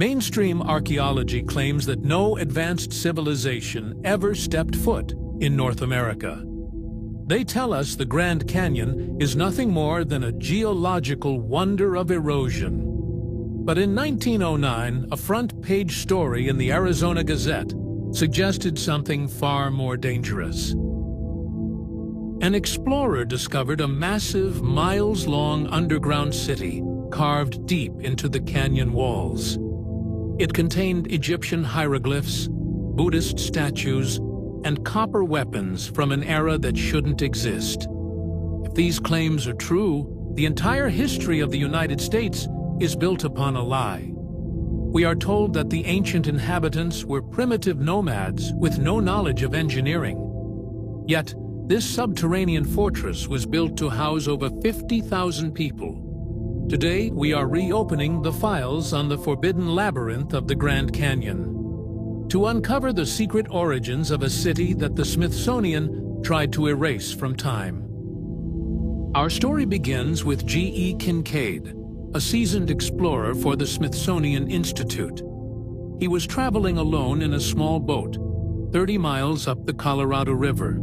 Mainstream archaeology claims that no advanced civilization ever stepped foot in North America. They tell us the Grand Canyon is nothing more than a geological wonder of erosion. But in 1909, a front-page story in the Arizona Gazette suggested something far more dangerous. An explorer discovered a massive, miles-long underground city carved deep into the canyon walls. It contained Egyptian hieroglyphs, Buddhist statues, and copper weapons from an era that shouldn't exist. If these claims are true, the entire history of the United States is built upon a lie. We are told that the ancient inhabitants were primitive nomads with no knowledge of engineering. Yet, this subterranean fortress was built to house over 50,000 people. Today, we are reopening the files on the forbidden labyrinth of the Grand Canyon to uncover the secret origins of a city that the Smithsonian tried to erase from time. Our story begins with G.E. Kincaid, a seasoned explorer for the Smithsonian Institute. He was traveling alone in a small boat, 30 miles up the Colorado River.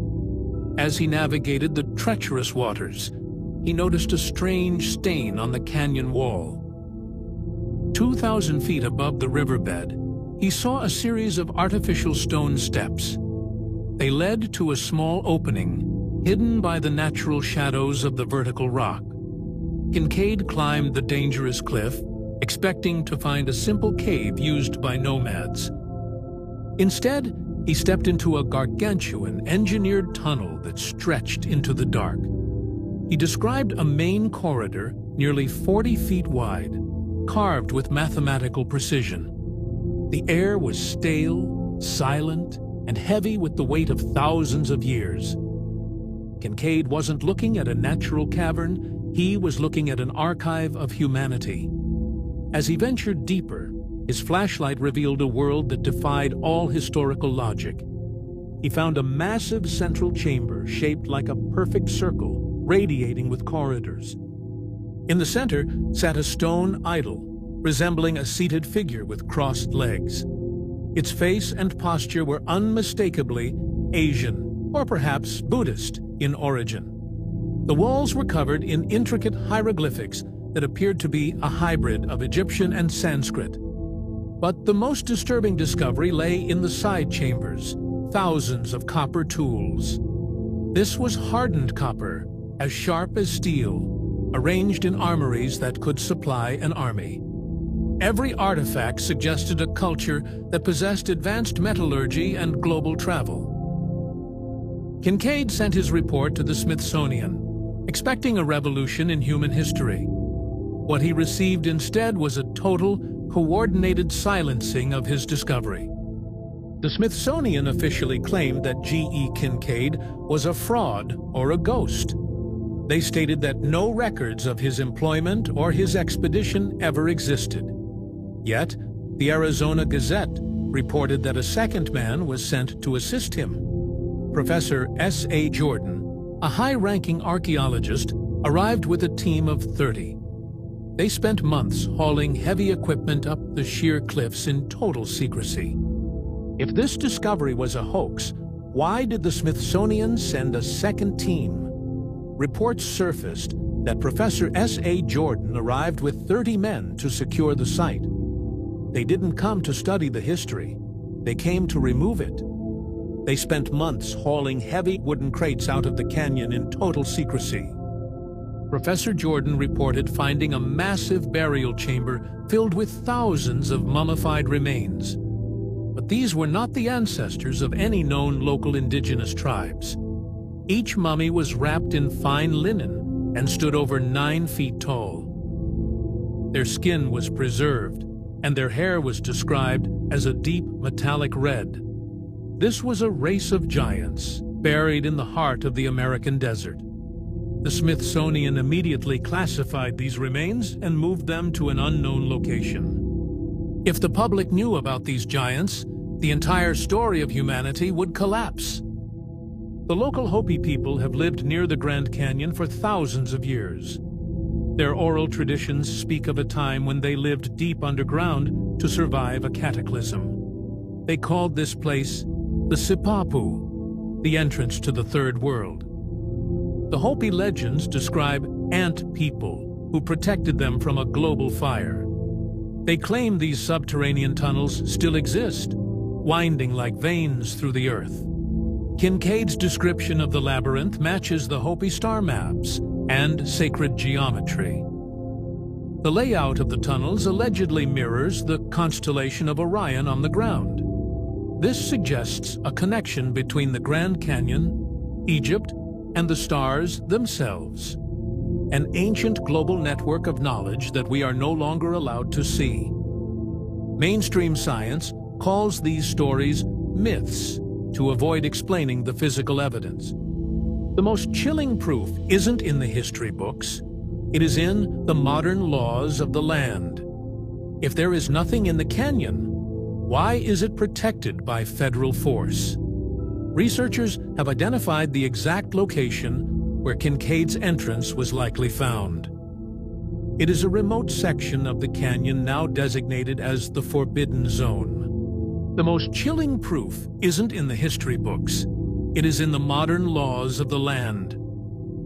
As he navigated the treacherous waters, he noticed a strange stain on the canyon wall. 2,000 feet above the riverbed, he saw a series of artificial stone steps. They led to a small opening, hidden by the natural shadows of the vertical rock. Kincaid climbed the dangerous cliff, expecting to find a simple cave used by nomads. Instead, he stepped into a gargantuan engineered tunnel that stretched into the dark. He described a main corridor nearly 40 feet wide, carved with mathematical precision. The air was stale, silent, and heavy with the weight of thousands of years. Kincaid wasn't looking at a natural cavern, he was looking at an archive of humanity. As he ventured deeper, his flashlight revealed a world that defied all historical logic. He found a massive central chamber shaped like a perfect circle, radiating with corridors. In the center sat a stone idol, resembling a seated figure with crossed legs. Its face and posture were unmistakably Asian, or perhaps Buddhist, in origin. The walls were covered in intricate hieroglyphics that appeared to be a hybrid of Egyptian and Sanskrit. But the most disturbing discovery lay in the side chambers, thousands of copper tools. This was hardened copper, as sharp as steel, arranged in armories that could supply an army. Every artifact suggested a culture that possessed advanced metallurgy and global travel. Kincaid sent his report to the Smithsonian, expecting a revolution in human history. What he received instead was a total, coordinated silencing of his discovery. The Smithsonian officially claimed that G.E. Kincaid was a fraud or a ghost. They stated that no records of his employment or his expedition ever existed. Yet, the Arizona Gazette reported that a second man was sent to assist him. Professor S.A. Jordan, a high-ranking archaeologist, arrived with a team of 30. They spent months hauling heavy equipment up the sheer cliffs in total secrecy. If this discovery was a hoax, why did the Smithsonian send a second team? Reports surfaced that Professor S.A. Jordan arrived with 30 men to secure the site. They didn't come to study the history. They came to remove it. They spent months hauling heavy wooden crates out of the canyon in total secrecy. Professor Jordan reported finding a massive burial chamber filled with thousands of mummified remains. But these were not the ancestors of any known local indigenous tribes. Each mummy was wrapped in fine linen and stood over 9 feet tall. Their skin was preserved, and their hair was described as a deep metallic red. This was a race of giants, buried in the heart of the American desert. The Smithsonian immediately classified these remains and moved them to an unknown location. If the public knew about these giants, the entire story of humanity would collapse. The local Hopi people have lived near the Grand Canyon for thousands of years. Their oral traditions speak of a time when they lived deep underground to survive a cataclysm. They called this place the Sipapu, the entrance to the Third World. The Hopi legends describe ant people who protected them from a global fire. They claim these subterranean tunnels still exist, winding like veins through the earth. Kincaid's description of the labyrinth matches the Hopi star maps and sacred geometry. The layout of the tunnels allegedly mirrors the constellation of Orion on the ground. This suggests a connection between the Grand Canyon, Egypt, and the stars themselves. An ancient global network of knowledge that we are no longer allowed to see. Mainstream science calls these stories myths to avoid explaining the physical evidence. The most chilling proof isn't in the history books. It is in the modern laws of the land. If there is nothing in the canyon, why is it protected by federal force? Researchers have identified the exact location where Kincaid's entrance was likely found. It is a remote section of the canyon now designated as the Forbidden Zone. The most chilling proof isn't in the history books. It is in the modern laws of the land.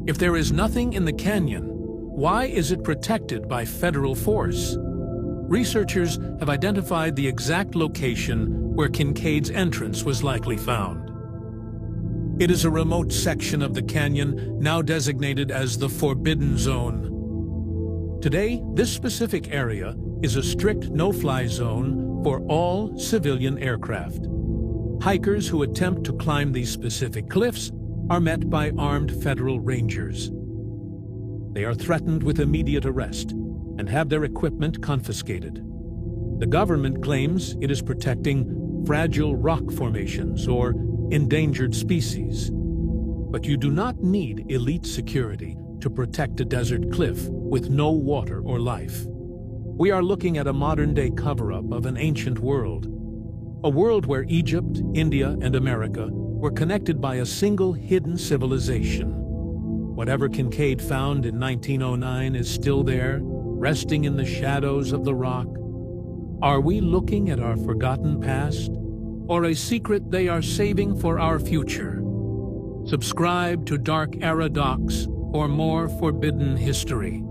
If there is nothing in the canyon, why is it protected by federal force? Researchers have identified the exact location where Kincaid's entrance was likely found. It is a remote section of the canyon now designated as the Forbidden Zone. Today, this specific area is a strict no-fly zone for all civilian aircraft. Hikers who attempt to climb these specific cliffs are met by armed federal rangers. They are threatened with immediate arrest and have their equipment confiscated. The government claims it is protecting fragile rock formations or endangered species. But you do not need elite security to protect a desert cliff with no water or life. We are looking at a modern-day cover-up of an ancient world. A world where Egypt, India, and America were connected by a single hidden civilization. Whatever Kincaid found in 1909 is still there, resting in the shadows of the rock. Are we looking at our forgotten past, or a secret they are saving for our future? Subscribe to Dark Era Docs for more forbidden history.